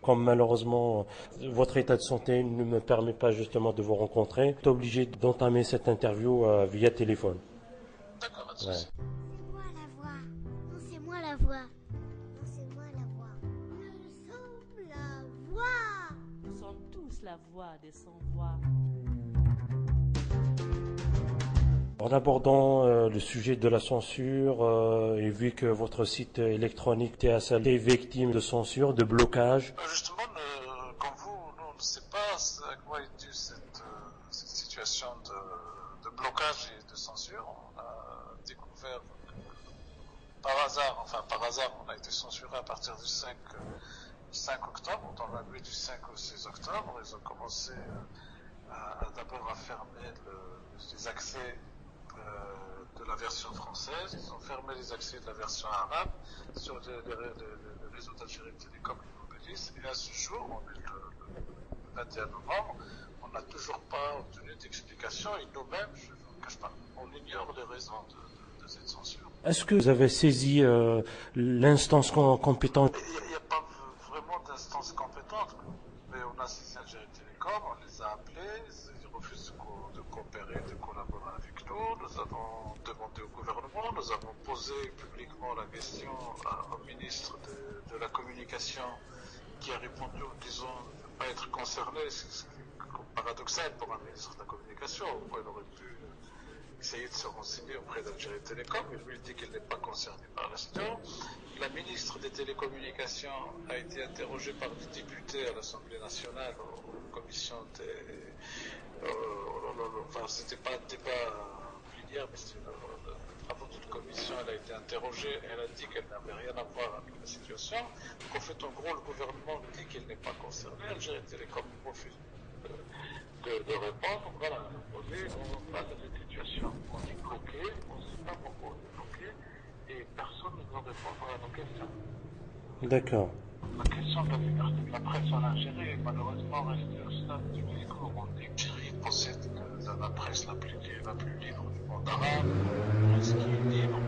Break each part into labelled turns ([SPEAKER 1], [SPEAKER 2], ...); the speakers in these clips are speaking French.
[SPEAKER 1] Comme malheureusement votre état de santé ne me permet pas justement de vous rencontrer, je suis obligé d'entamer cette interview via téléphone.
[SPEAKER 2] D'accord, pas de
[SPEAKER 1] Ouais.
[SPEAKER 2] souci.
[SPEAKER 3] C'est moi la voix. Non, c'est moi la voix. Non, c'est moi la voix. Nous sommes la voix.
[SPEAKER 4] Nous sommes tous la voix des sans-voix.
[SPEAKER 1] En abordant le sujet de la censure, et vu que votre site électronique TSL est victime de censure, de blocage,
[SPEAKER 2] Justement, comme vous, nous, on ne sait pas à quoi est due cette situation de blocage et de censure. On a découvert par hasard, on a été censuré à partir du 5 octobre, dans la nuit du 5 au 6 octobre. Ils ont commencé d'abord à fermer les accès de la version française, ils ont fermé les accès de la version arabe sur les réseaux d'Algérie Télécom et Mobilis, et à ce jour, on est le 21 novembre, on n'a toujours pas obtenu d'explication, et nous-mêmes, je ne vous cache pas, on ignore les raisons de cette censure.
[SPEAKER 1] est-ce que vous avez saisi l'instance compétente?
[SPEAKER 2] Il n'y a pas vraiment d'instance compétente, mais on a saisi Algérie Télécom, on les a appelés, ils refusent de coopérer, de collaborer avec nous. Nous avons demandé au gouvernement, nous avons posé publiquement la question au ministre de la Communication, qui a répondu en disant ne pas être concerné, c'est paradoxal pour un ministre de la Communication. Il aurait pu essayer de se renseigner auprès d'Algérie Télécom, mais lui dit qu'il n'est pas concerné par la situation. La ministre des Télécommunications a été interrogée par des députés à l'Assemblée nationale, aux commissions des... enfin, c'était pas un débat plénière, mais c'était le travaux d'une commission. Elle a été interrogée, elle a dit qu'elle n'avait rien à voir avec la situation. Donc en fait, en gros, le gouvernement dit qu'il n'est pas concerné. Algérie Télécom refuse de répondre. Voilà, on est dans cette situation. On est bloqué, on ne sait pas pourquoi on est bloqué, et personne ne veut répondre à nos questions.
[SPEAKER 1] D'accord.
[SPEAKER 2] La question de la liberté de la presse en Algérie est malheureusement restée au stade du discours. L'Algérie possède la presse la plus libre du monde arabe, une presse qui est libre.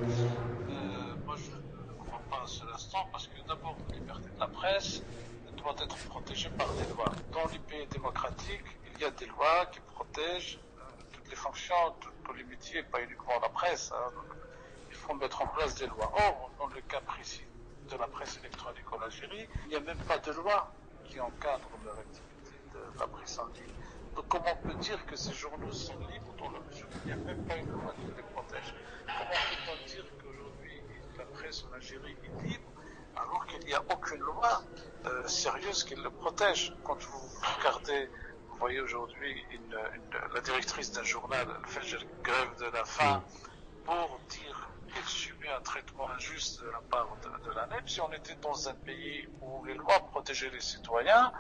[SPEAKER 2] Moi, je ne crois pas à ce instant, parce que d'abord, la liberté de la presse doit être protégée par des lois. Dans les pays démocratiques, il y a des lois qui protègent toutes les fonctions, tous les métiers, pas uniquement la presse. Donc, il faut mettre en place des lois. Or, dans le cas précis de la presse électronique en Algérie, il n'y a même pas de loi qui encadre leur activité de la presse en ligne. Donc comment on peut dire que ces journaux sont libres dans la mesure où il n'y a même pas une loi qui les protège? Comment peut-on dire qu'aujourd'hui la presse en Algérie est libre alors qu'il n'y a aucune loi sérieuse qui le protège? Quand vous regardez, vous voyez aujourd'hui la directrice d'un journal, elle fait grève de la faim pour dire qu'elle subit un traitement injuste de la part de l'ANEP. Si on était dans un pays où les lois protégeaient les citoyens,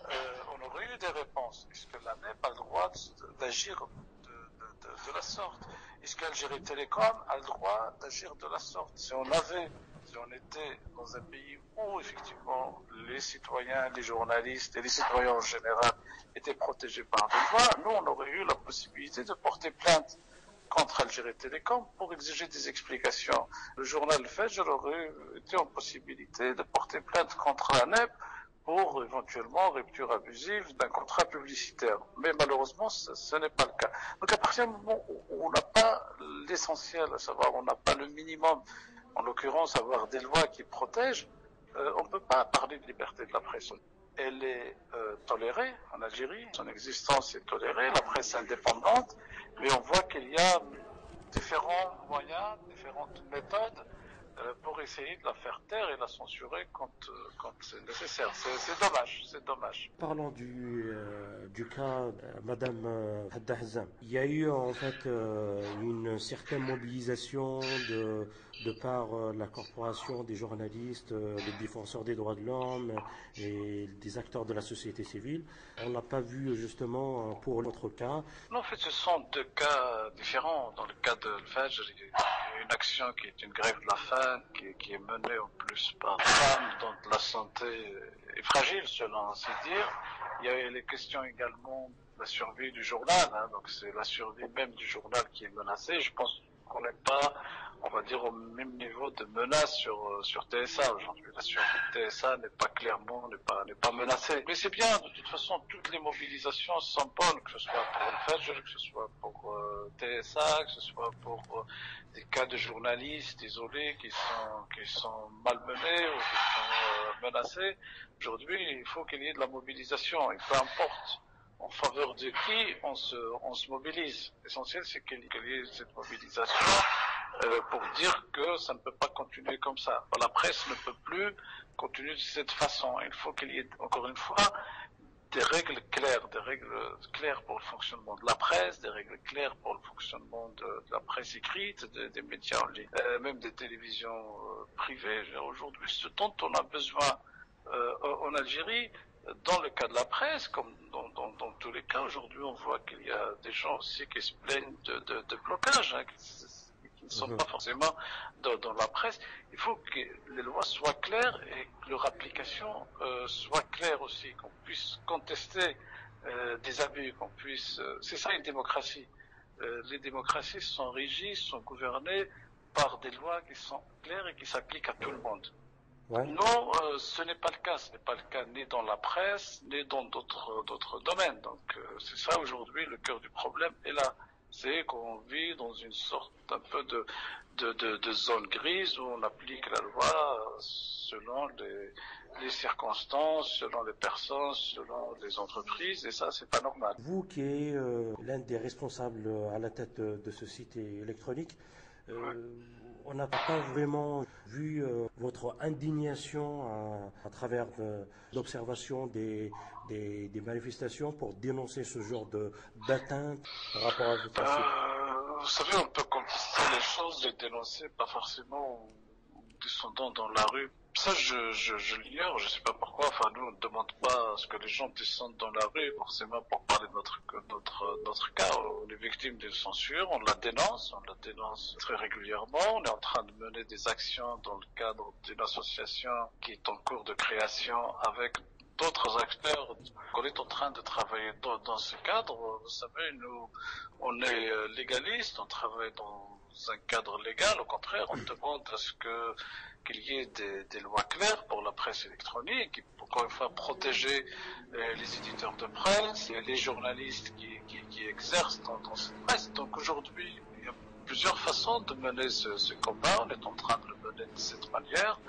[SPEAKER 2] on aurait eu des réponses. Est-ce que l'ANEP a le droit d'agir de la sorte? Est-ce qu'Algérie Télécom a le droit d'agir de la sorte? Si on était dans un pays où effectivement les citoyens, les journalistes et les citoyens en général étaient protégés par des lois, nous on aurait eu la possibilité de porter plainte contre Algérie Télécom pour exiger des explications. Le journal Fajr aurait été en possibilité de porter plainte contre l'ANEP pour éventuellement rupture abusive d'un contrat publicitaire. Mais malheureusement, ce n'est pas le cas. Donc à partir du moment où on n'a pas l'essentiel, à savoir on n'a pas le minimum, en l'occurrence avoir des lois qui protègent, on ne peut pas parler de liberté de la presse. Elle est tolérée en Algérie, son existence est tolérée, la presse indépendante, mais on voit qu'il y a différents moyens, différentes méthodes pour essayer de la faire taire et la censurer quand c'est nécessaire. C'est dommage, c'est dommage.
[SPEAKER 1] Parlons du cas Madame Hadda Hazzam. Il y a eu en fait une certaine mobilisation de par la corporation des journalistes, les défenseurs des droits de l'homme et des acteurs de la société civile. On n'a pas vu justement pour l'autre cas.
[SPEAKER 2] Non, en fait, ce sont deux cas différents. Dans le cas de Fajr, il y a une action qui est une grève de la faim, qui est menée en plus par des femmes dont la santé est fragile, selon ainsi dire. Il y a les questions également de la survie du journal, donc c'est la survie même du journal qui est menacée. Je pense qu'on n'est pas, on va dire, au même niveau de menace sur TSA. Aujourd'hui, la sûreté de TSA n'est pas clairement, n'est pas menacée. Mais c'est bien, de toute façon, toutes les mobilisations sont bonnes, que ce soit pour le Fajr, que ce soit pour TSA, que ce soit pour des cas de journalistes isolés qui sont malmenés ou qui sont menacés. Aujourd'hui, il faut qu'il y ait de la mobilisation, et peu importe en faveur de qui on se mobilise. L'essentiel, c'est qu'il y ait cette mobilisation pour dire que ça ne peut pas continuer comme ça. La presse ne peut plus continuer de cette façon. Il faut qu'il y ait, encore une fois, des règles claires pour le fonctionnement de la presse, des règles claires pour le fonctionnement de la presse écrite, des médias en ligne, même des télévisions privées. Aujourd'hui, ce dont on a besoin en Algérie, dans le cas de la presse, comme dans tous les cas, aujourd'hui, on voit qu'il y a des gens aussi qui se plaignent de blocage, hein, qui ne sont pas forcément dans la presse. Il faut que les lois soient claires et que leur application soit claire aussi, qu'on puisse contester des abus, qu'on puisse... c'est ça une démocratie. Les démocraties sont régies, sont gouvernées par des lois qui sont claires et qui s'appliquent à tout le monde.
[SPEAKER 1] Ouais.
[SPEAKER 2] Non, ce n'est pas le cas. Ce n'est pas le cas ni dans la presse, ni dans d'autres domaines. Donc, c'est ça aujourd'hui le cœur du problème. Et là, c'est qu'on vit dans une sorte un peu de zone grise où on applique la loi selon les circonstances, selon les personnes, selon les entreprises. Et ça, c'est pas normal.
[SPEAKER 1] Vous qui êtes l'un des responsables à la tête de ce site électronique, on n'a pas vraiment vu votre indignation à travers l'observation des manifestations pour dénoncer ce genre d'atteinte par rapport à votre site.
[SPEAKER 2] Vous savez, on peut contester les choses, les dénoncer, pas forcément en descendant dans la rue. Ça, je l'ignore, je sais pas pourquoi. Enfin, nous, on ne demande pas à ce que les gens descendent dans la rue, forcément, pour parler de notre cas. On est victime d'une censure, on la dénonce très régulièrement. On est en train de mener des actions dans le cadre d'une association qui est en cours de création avec d'autres acteurs. On est en train de travailler dans ce cadre. Vous savez, nous, on est légaliste, on travaille dans un cadre légal. Au contraire, on demande à ce qu'il y ait des lois claires pour la presse électronique, qui, encore une fois, protéger les éditeurs de presse, les journalistes qui exercent dans cette presse. Donc aujourd'hui, il y a plusieurs façons de mener ce combat. On est en train de le mener de cette manière,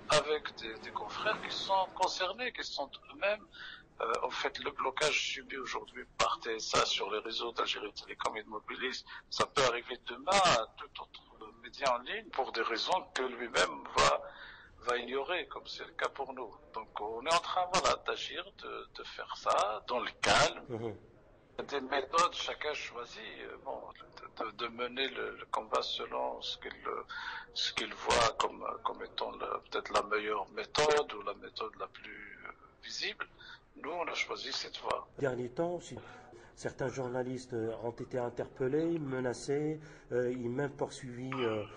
[SPEAKER 2] avec des confrères qui sont concernés, qui sont eux-mêmes. En fait, le blocage subi aujourd'hui par TSA sur les réseaux d'Algérie Télécom et de Mobilis, ça peut arriver demain à tout autre média en ligne pour des raisons que lui-même va ignorer, comme c'est le cas pour nous. Donc on est en train, d'agir, de faire ça dans le calme. Des méthodes, chacun choisit de mener le combat selon ce qu'il voit comme étant peut-être la meilleure méthode ou la méthode la plus visible. Nous, on a choisi cette voie.
[SPEAKER 1] Ces derniers temps, certains journalistes ont été interpellés, menacés, et même poursuivis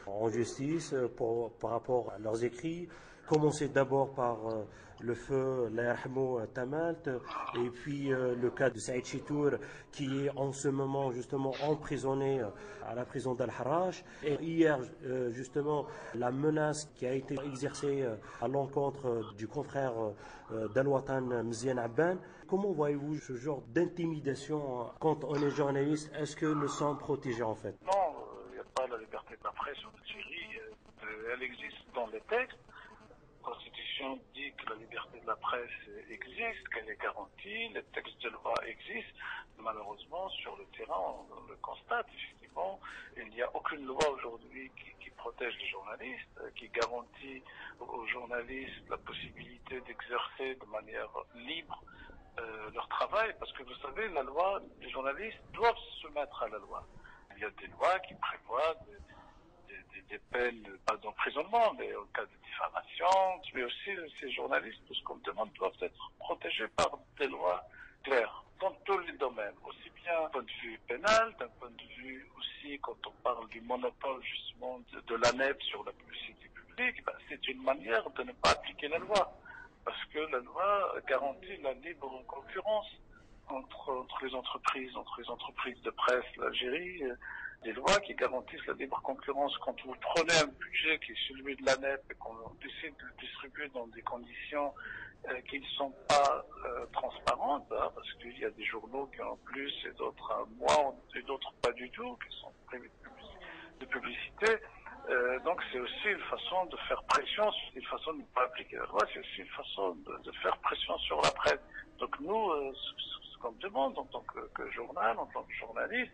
[SPEAKER 1] en justice par rapport à leurs écrits. Commencer d'abord par le feu Layarhamo Tamalt, et puis le cas de Saïd Chitour qui est en ce moment justement emprisonné à la prison d'Al-Harrach. Et hier justement la menace qui a été exercée à l'encontre du confrère d'Al-Watan Mzian Abban. Comment voyez-vous ce genre d'intimidation quand on est journaliste? Est-ce que nous sommes protégés en fait?
[SPEAKER 2] Non, il n'y a pas la liberté de la presse en Algérie. Elle existe dans les textes. La Constitution dit que la liberté de la presse existe, qu'elle est garantie, les textes de loi existent. Malheureusement, sur le terrain, on le constate, effectivement, il n'y a aucune loi aujourd'hui qui protège les journalistes, qui garantit aux journalistes la possibilité d'exercer de manière libre leur travail, parce que vous savez, la loi, les journalistes doivent se mettre à la loi. Il y a des lois qui prévoient des peines, pas d'emprisonnement, mais en cas de diffamation, mais aussi ces journalistes, tout ce qu'on demande, doivent être protégés par des lois claires, dans tous les domaines, aussi bien d'un point de vue pénal, d'un point de vue aussi quand on parle du monopole justement de l'ANEP sur la publicité publique, c'est une manière de ne pas appliquer la loi, parce que la loi garantit la libre concurrence entre les entreprises de presse. L'Algérie des lois qui garantissent la libre concurrence. Quand vous prenez un budget qui est celui de l'ANEP et qu'on décide de le distribuer dans des conditions qui ne sont pas transparentes, hein, parce qu'il y a des journaux qui en ont plus et d'autres moins et d'autres pas du tout, qui sont privés de publicité. Donc c'est aussi une façon de faire pression, c'est une façon de ne pas appliquer la loi, c'est aussi une façon de faire pression sur la presse. Donc nous, ce qu'on demande en tant que journal, en tant que journaliste,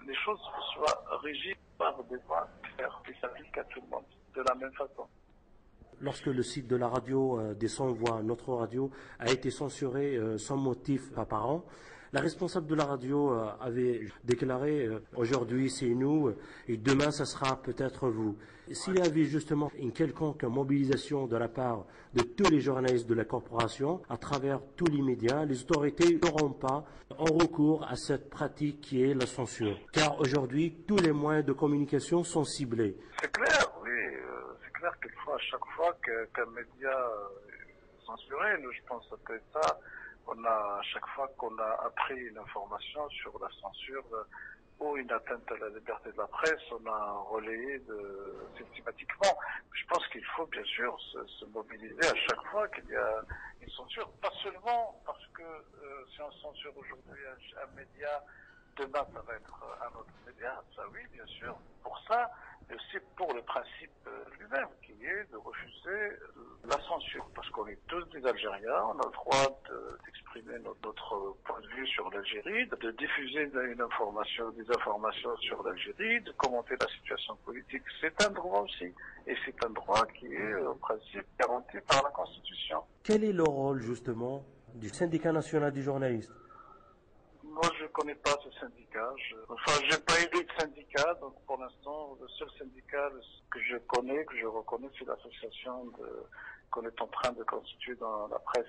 [SPEAKER 2] les choses soient régies par des lois claires qui s'appliquent à tout le monde, de la même façon.
[SPEAKER 1] Lorsque le site de la radio des sans-voix, notre radio, a été censuré sans motif apparent, la responsable de la radio avait déclaré aujourd'hui c'est nous et demain ça sera peut-être vous. S'il y avait justement une quelconque mobilisation de la part de tous les journalistes de la corporation à travers tous les médias, les autorités n'auront pas en recours à cette pratique qui est la censure. Car aujourd'hui, tous les moyens de communication sont ciblés.
[SPEAKER 2] C'est clair, oui. C'est clair qu'il faut à chaque fois qu'un média est censuré, nous je pense que c'est ça. À chaque fois qu'on a appris une information sur la censure ou une atteinte à la liberté de la presse, on a relayé systématiquement. Je pense qu'il faut bien sûr se mobiliser à chaque fois qu'il y a une censure, pas seulement parce que si on censure aujourd'hui un média, demain ça va être un autre média, ça oui bien sûr, pour ça, mais aussi pour le principe lui-même, qui est de refuser la censure. Parce qu'on est tous des Algériens, on a le droit d'exprimer notre point de vue sur l'Algérie, de diffuser des informations sur l'Algérie, de commenter la situation politique. C'est un droit aussi. Et c'est un droit qui est, en principe, garanti par la Constitution.
[SPEAKER 1] Quel est le rôle, justement, du syndicat national du journaliste?
[SPEAKER 2] Moi, je ne connais pas ce syndicat. J'ai pas aidé de syndicat, donc pour l'instant, le seul syndicat que je connais, que je reconnais, c'est l'association qu'on est en train de constituer dans la presse,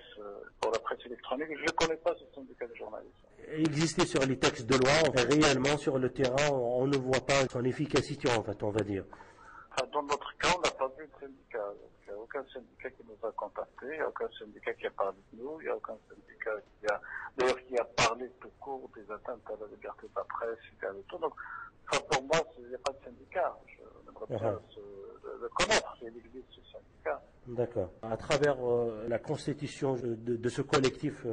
[SPEAKER 2] pour la presse électronique. Je ne connais pas ce syndicat de journalistes.
[SPEAKER 1] Exister sur les textes de loi, réellement sur le terrain, on ne voit pas son efficacité, en fait, on va dire.
[SPEAKER 2] Dans notre cas, on n'a pas vu de syndicat. Il n'y a aucun syndicat qui nous a contactés, il n'y a aucun syndicat qui a parlé de nous, il n'y a aucun syndicat qui a parlé tout court des atteintes à la liberté de la presse, et de tout. Donc, pour moi, il n'y a pas de syndicat. Je n'aimerais pas le connaître, s'il existe ce syndicat.
[SPEAKER 1] D'accord. À travers la constitution de ce collectif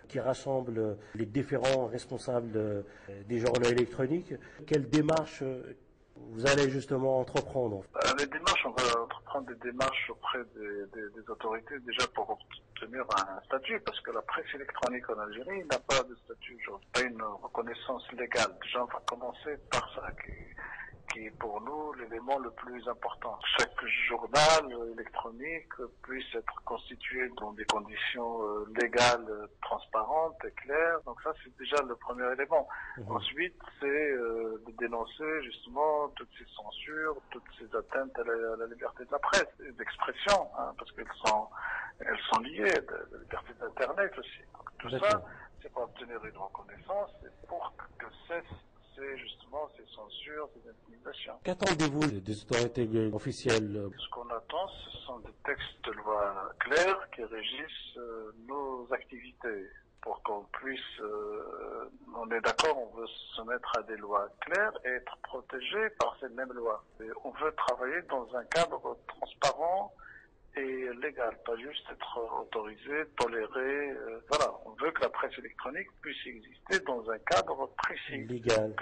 [SPEAKER 1] qui rassemble les différents responsables des journaux électroniques, quelle démarche vous allez justement entreprendre?
[SPEAKER 2] Les démarches, on va entreprendre des démarches auprès des autorités déjà pour obtenir un statut, parce que la presse électronique en Algérie n'a pas de statut aujourd'hui, pas une reconnaissance légale. Déjà, on va commencer par ça, qui est pour nous l'élément le plus important. Chaque journal électronique puisse être constitué dans des conditions légales, transparentes et claires. Donc ça, c'est déjà le premier élément. Ensuite, c'est de dénoncer justement toutes ces censures, toutes ces atteintes à la liberté de la presse et d'expression, hein, parce qu'elles sont liées, à la liberté d'Internet aussi. Donc, tout ça, c'est pour obtenir une reconnaissance et pour que cesse justement ces censures, ces intimidations.
[SPEAKER 1] Qu'attendez-vous des autorités officielles?
[SPEAKER 2] Ce qu'on attend, ce sont des textes de loi clairs qui régissent nos activités. Pour qu'on puisse, on est d'accord, on veut se mettre à des lois claires et être protégé par ces mêmes lois. Et on veut travailler dans un cadre transparent et légal, pas juste être autorisé, toléré. Voilà, on veut que la presse électronique puisse exister dans un cadre précis, légal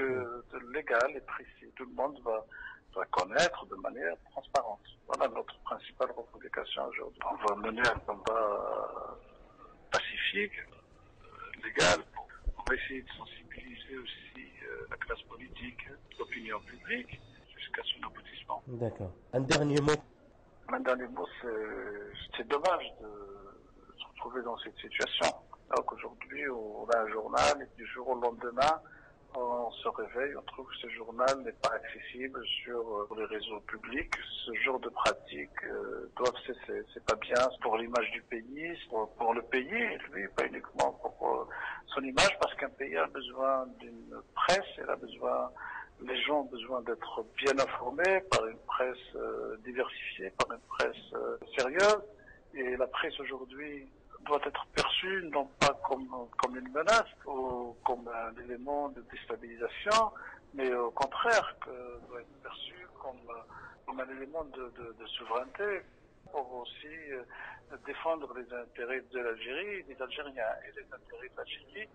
[SPEAKER 2] et précis. Tout le monde va connaître de manière transparente. Voilà notre principale revendication aujourd'hui. On va mener un combat pacifique, légal. On va essayer de sensibiliser aussi la classe politique, l'opinion publique, jusqu'à son aboutissement.
[SPEAKER 1] D'accord. Un dernier mot.
[SPEAKER 2] Un dernier mot, c'est dommage de se retrouver dans cette situation. Alors qu'aujourd'hui, on a un journal et du jour au lendemain, on se réveille, on trouve que ce journal n'est pas accessible sur les réseaux publics. Ce genre de pratiques doivent cesser. C'est pas bien pour l'image du pays, pour le pays, lui, pas uniquement pour son image, parce qu'un pays a besoin d'une presse, les gens ont besoin d'être bien informés par une presse diversifiée, par une presse sérieuse. Et la presse aujourd'hui doit être perçue non pas comme une menace ou comme un élément de déstabilisation, mais au contraire, que doit être perçu comme un élément de souveraineté pour aussi défendre les intérêts de l'Algérie, des Algériens. Et les intérêts de l'Algérie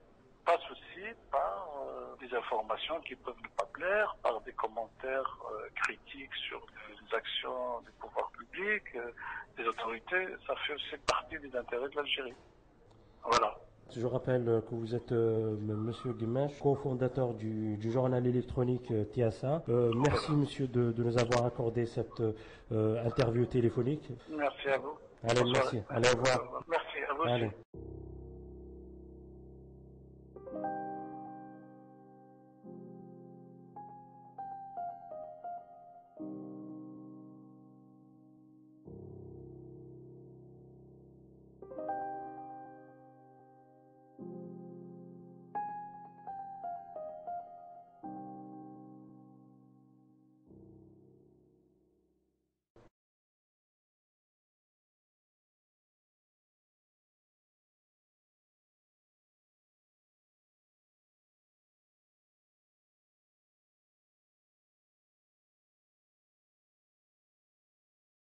[SPEAKER 2] passent aussi par des informations qui peuvent ne pas plaire, par des commentaires critiques sur les actions du pouvoir public, des autorités. Ça fait aussi partie des intérêts de l'Algérie. Voilà.
[SPEAKER 1] Je rappelle que vous êtes Monsieur Guimèche, cofondateur du journal électronique TSA. Merci Monsieur de nous avoir accordé cette interview téléphonique.
[SPEAKER 2] Merci à vous.
[SPEAKER 1] Allez, merci. Allez, au revoir.
[SPEAKER 2] Merci à vous aussi.
[SPEAKER 1] Allez.